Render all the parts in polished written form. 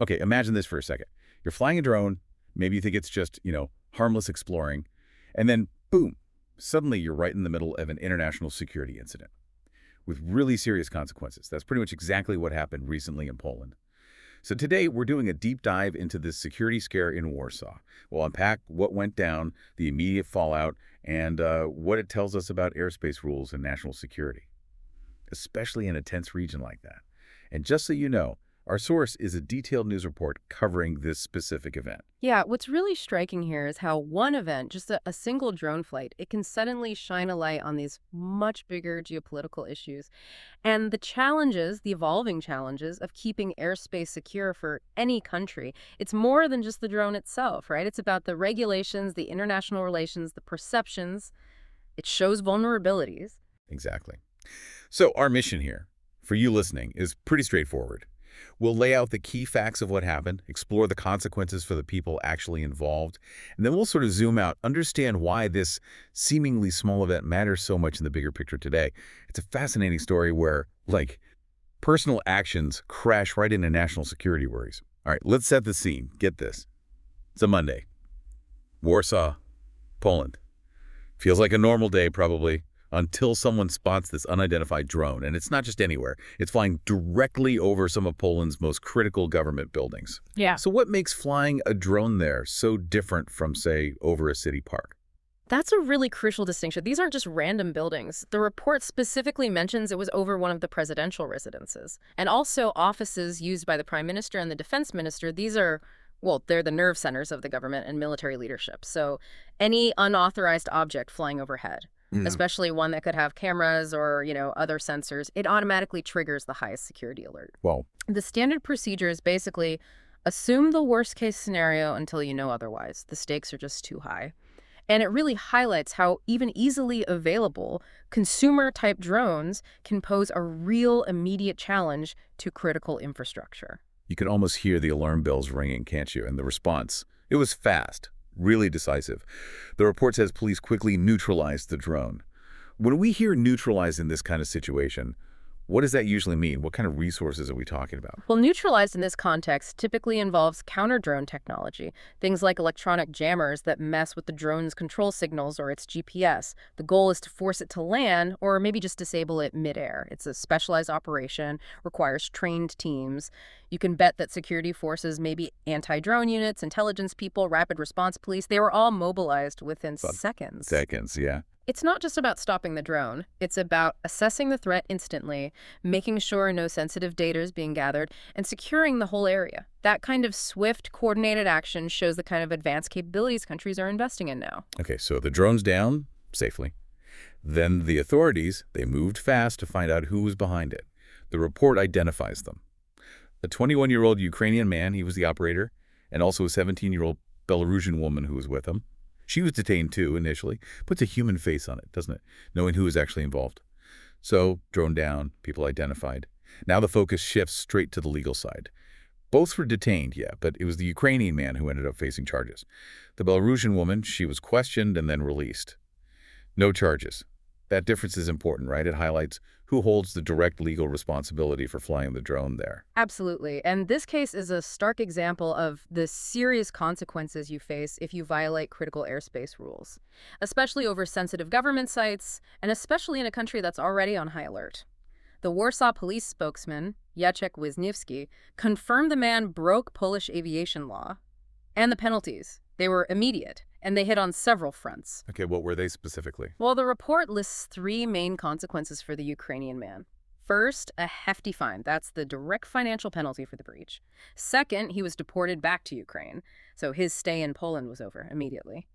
Okay, imagine this for a second. You're flying a drone, maybe you think it's just, harmless exploring, and then, boom, suddenly you're right in the middle of an international security incident with really serious consequences. That's pretty much exactly what happened recently in Poland. So today, we're doing a deep dive into this security scare in Warsaw. We'll unpack what went down, the immediate fallout, and what it tells us about airspace rules and national security, especially in a tense region like that. And just so you know, our source is a detailed news report covering this specific event. Yeah, what's really striking here is how one event, just a single drone flight, it can suddenly shine a light on these much bigger geopolitical issues and the challenges, the evolving challenges of keeping airspace secure for any country. It's more than just the drone itself, right? It's about the regulations, the international relations, the perceptions. It shows vulnerabilities. Exactly. So our mission here, for you listening, is pretty straightforward. We'll lay out the key facts of what happened, explore the consequences for the people actually involved, and then we'll sort of zoom out, understand why this seemingly small event matters so much in the bigger picture today. It's a fascinating story where, personal actions crash right into national security worries. All right, let's set the scene. Get this. It's a Monday. Warsaw, Poland. Feels like a normal day, probably, until someone spots this unidentified drone. And it's not just anywhere. It's flying directly over some of Poland's most critical government buildings. Yeah. So what makes flying a drone there so different from, say, over a city park? That's a really crucial distinction. These aren't just random buildings. The report specifically mentions it was over one of the presidential residences. And also offices used by the prime minister and the defense minister. These are, well, they're the nerve centers of the government and military leadership. So any unauthorized object flying overhead, especially one that could have cameras or, other sensors, it automatically triggers the highest security alert. Well, The standard procedure is basically assume the worst case scenario until you know otherwise. The stakes are just too high. And it really highlights how even easily available consumer-type drones can pose a real immediate challenge to critical infrastructure. you can almost hear the alarm bells ringing, can't you? And the response, it was fast, really decisive. The report says police quickly neutralized the drone. When we hear neutralize in this kind of situation, what does that usually mean? What kind of resources are we talking about? Well, neutralized in this context typically involves counter-drone technology, things like electronic jammers that mess with the drone's control signals or its GPS. The goal is to force it to land or maybe just disable it midair. It's a specialized operation, requires trained teams. You can bet that security forces, maybe anti-drone units, intelligence people, rapid response police, they were all mobilized within seconds. Seconds, yeah. It's not just about stopping the drone. It's about assessing the threat instantly, making sure no sensitive data is being gathered, and securing the whole area. That kind of swift, coordinated action shows the kind of advanced capabilities countries are investing in now. Okay, so the drone's down safely. Then the authorities, they moved fast to find out who was behind it. The report identifies them. A 21-year-old Ukrainian man, he was the operator, and also a 17-year-old Belarusian woman who was with him. She was detained too initially. Puts a human face on it, doesn't it? Knowing who is actually involved. So, drone down, people identified. Now the focus shifts straight to the legal side. Both were detained, yeah, but it was the Ukrainian man who ended up facing charges. The Belarusian woman, she was questioned and then released. No charges. That difference is important, right? It highlights who holds the direct legal responsibility for flying the drone there. Absolutely. And this case is a stark example of the serious consequences you face if you violate critical airspace rules, especially over sensitive government sites, and especially in a country that's already on high alert. The Warsaw police spokesman, Jacek Wisniewski, confirmed the man broke Polish aviation law, and the penalties. They were immediate, and they hit on several fronts. Okay, what were they specifically? Well, the report lists three main consequences for the Ukrainian man. First, a hefty fine. That's the direct financial penalty for the breach. Second, he was deported back to Ukraine, so his stay in Poland was over immediately.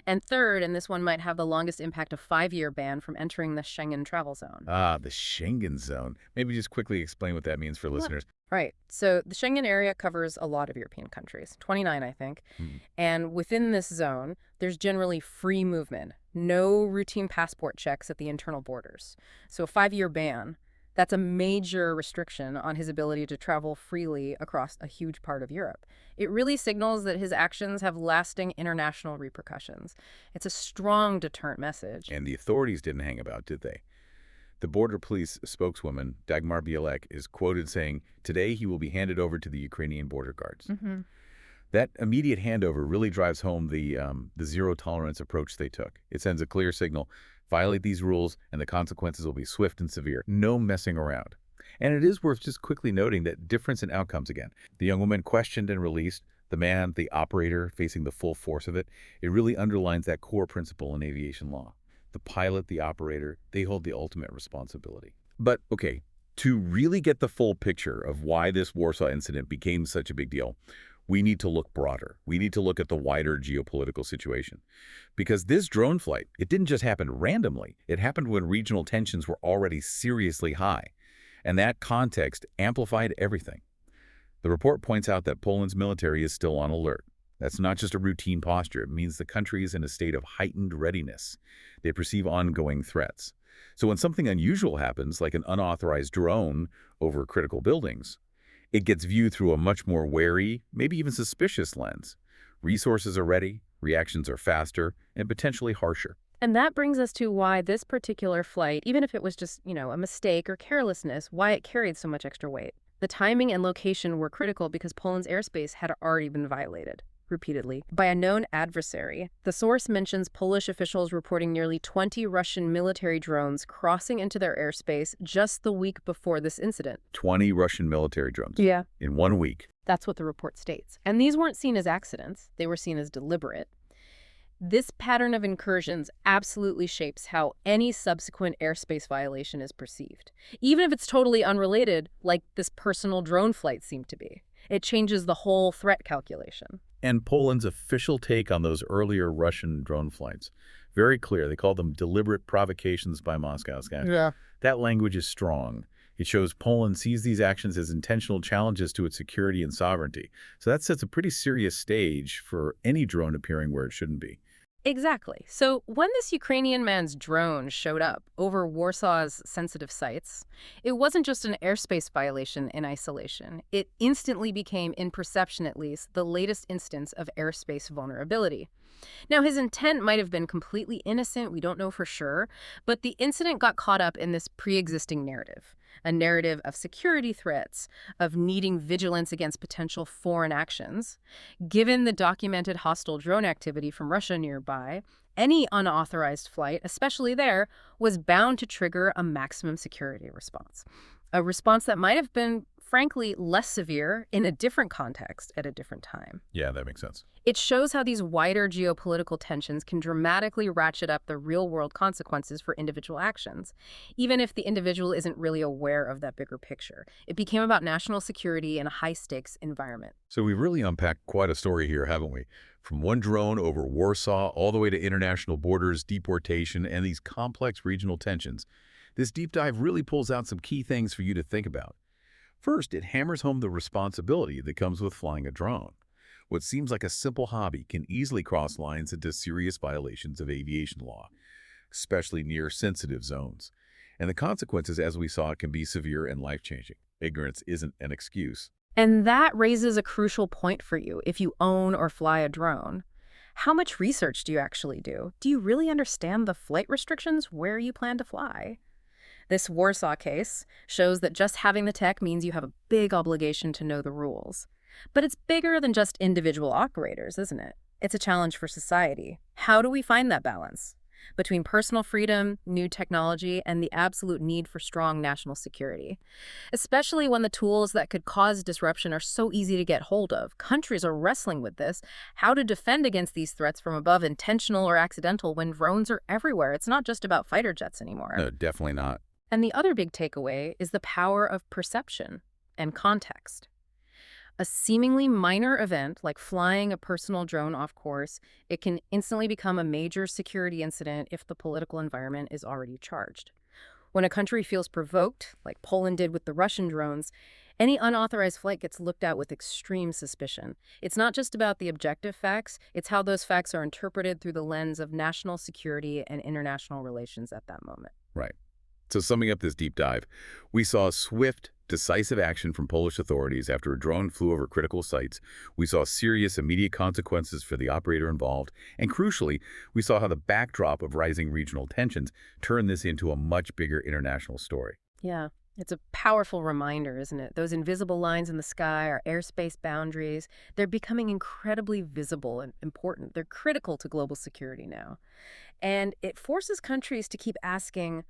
And third, and this one might have the longest impact, a 5-year ban from entering the Schengen travel zone. Ah, the Schengen zone. Maybe just quickly explain what that means for listeners. Right. So the Schengen area covers a lot of European countries, 29, I think. And within this zone, there's generally free movement, no routine passport checks at the internal borders. So a 5-year ban, that's a major restriction on his ability to travel freely across a huge part of Europe. It really signals that his actions have lasting international repercussions. It's a strong deterrent message. And the authorities didn't hang about, did they? The border police spokeswoman, Dagmar Bielek, is quoted saying, "Today he will be handed over to the Ukrainian border guards." That immediate handover really drives home the zero-tolerance approach they took. It sends a clear signal: violate these rules, and the consequences will be swift and severe. No messing around. And it is worth just quickly noting that difference in outcomes again. The young woman questioned and released, the man, the operator, facing the full force of it. It really underlines that core principle in aviation law. The pilot, the operator, they hold the ultimate responsibility. But, okay, to really get the full picture of why this Warsaw incident became such a big deal, we need to look broader. We need to look at the wider geopolitical situation. Because this drone flight, it didn't just happen randomly. It happened when regional tensions were already seriously high. And that context amplified everything. The report points out that Poland's military is still on alert. That's not just a routine posture. It means the country is in a state of heightened readiness. They perceive ongoing threats. So when something unusual happens, like an unauthorized drone over critical buildings, it gets viewed through a much more wary, maybe even suspicious lens. Resources are ready, reactions are faster, and potentially harsher. And that brings us to why this particular flight, even if it was just, a mistake or carelessness, why it carried so much extra weight. The timing and location were critical because Poland's airspace had already been violated repeatedly by a known adversary. The source mentions Polish officials reporting nearly 20 Russian military drones crossing into their airspace just the week before this incident. 20 Russian military drones. Yeah. In 1 week. That's what the report states. And these weren't seen as accidents. They were seen as deliberate. This pattern of incursions absolutely shapes how any subsequent airspace violation is perceived, even if it's totally unrelated, like this personal drone flight seemed to be. It changes the whole threat calculation. And Poland's official take on those earlier Russian drone flights, very clear. They call them deliberate provocations by Moscow. Yeah. That language is strong. It shows Poland sees these actions as intentional challenges to its security and sovereignty. So that sets a pretty serious stage for any drone appearing where it shouldn't be. Exactly. So when this Ukrainian man's drone showed up over Warsaw's sensitive sites, it wasn't just an airspace violation in isolation. It instantly became, in perception at least, the latest instance of airspace vulnerability. Now, his intent might have been completely innocent, we don't know for sure, but the incident got caught up in this pre-existing narrative. A narrative of security threats, of needing vigilance against potential foreign actions. Given the documented hostile drone activity from Russia nearby, any unauthorized flight, especially there, was bound to trigger a maximum security response. A response that might have been, frankly, less severe in a different context at a different time. Yeah, that makes sense. It shows how these wider geopolitical tensions can dramatically ratchet up the real-world consequences for individual actions, even if the individual isn't really aware of that bigger picture. It became about national security in a high-stakes environment. So we've really unpacked quite a story here, haven't we? From one drone over Warsaw all the way to international borders, deportation, and these complex regional tensions. This deep dive really pulls out some key things for you to think about. First, it hammers home the responsibility that comes with flying a drone. What seems like a simple hobby can easily cross lines into serious violations of aviation law, especially near sensitive zones. And the consequences, as we saw, can be severe and life-changing. Ignorance isn't an excuse. And that raises a crucial point for you if you own or fly a drone. How much research do you actually do? Do you really understand the flight restrictions where you plan to fly? This Warsaw case shows that just having the tech means you have a big obligation to know the rules. But it's bigger than just individual operators, isn't it? It's a challenge for society. How do we find that balance between personal freedom, new technology, and the absolute need for strong national security? Especially when the tools that could cause disruption are so easy to get hold of. Countries are wrestling with this. How to defend against these threats from above, intentional or accidental, when drones are everywhere. It's not just about fighter jets anymore. No, definitely not. And the other big takeaway is the power of perception and context. A seemingly minor event, like flying a personal drone off course, it can instantly become a major security incident if the political environment is already charged. When a country feels provoked, like Poland did with the Russian drones, any unauthorized flight gets looked at with extreme suspicion. It's not just about the objective facts, it's how those facts are interpreted through the lens of national security and international relations at that moment. Right. So summing up this deep dive, we saw swift, Decisive action from Polish authorities after a drone flew over critical sites. We saw serious immediate consequences for the operator involved, and crucially, we saw how the backdrop of rising regional tensions turned this into a much bigger international story. Yeah, it's a powerful reminder, isn't it? Those invisible lines in the sky, our airspace boundaries, they're becoming incredibly visible and important. They're critical to global security now. And it forces countries to keep asking,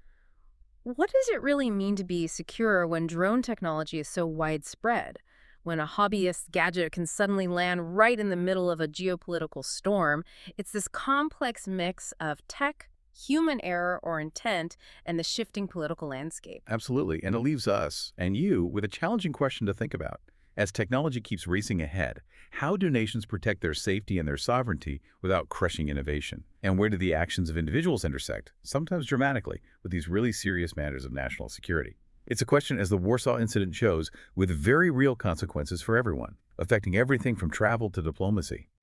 what does it really mean to be secure when drone technology is so widespread? When a hobbyist gadget can suddenly land right in the middle of a geopolitical storm, it's this complex mix of tech, human error or intent, and the shifting political landscape. Absolutely, and it leaves us and you with a challenging question to think about. As technology keeps racing ahead, how do nations protect their safety and their sovereignty without crushing innovation? And where do the actions of individuals intersect, sometimes dramatically, with these really serious matters of national security? It's a question, as the Warsaw incident shows, with very real consequences for everyone, affecting everything from travel to diplomacy.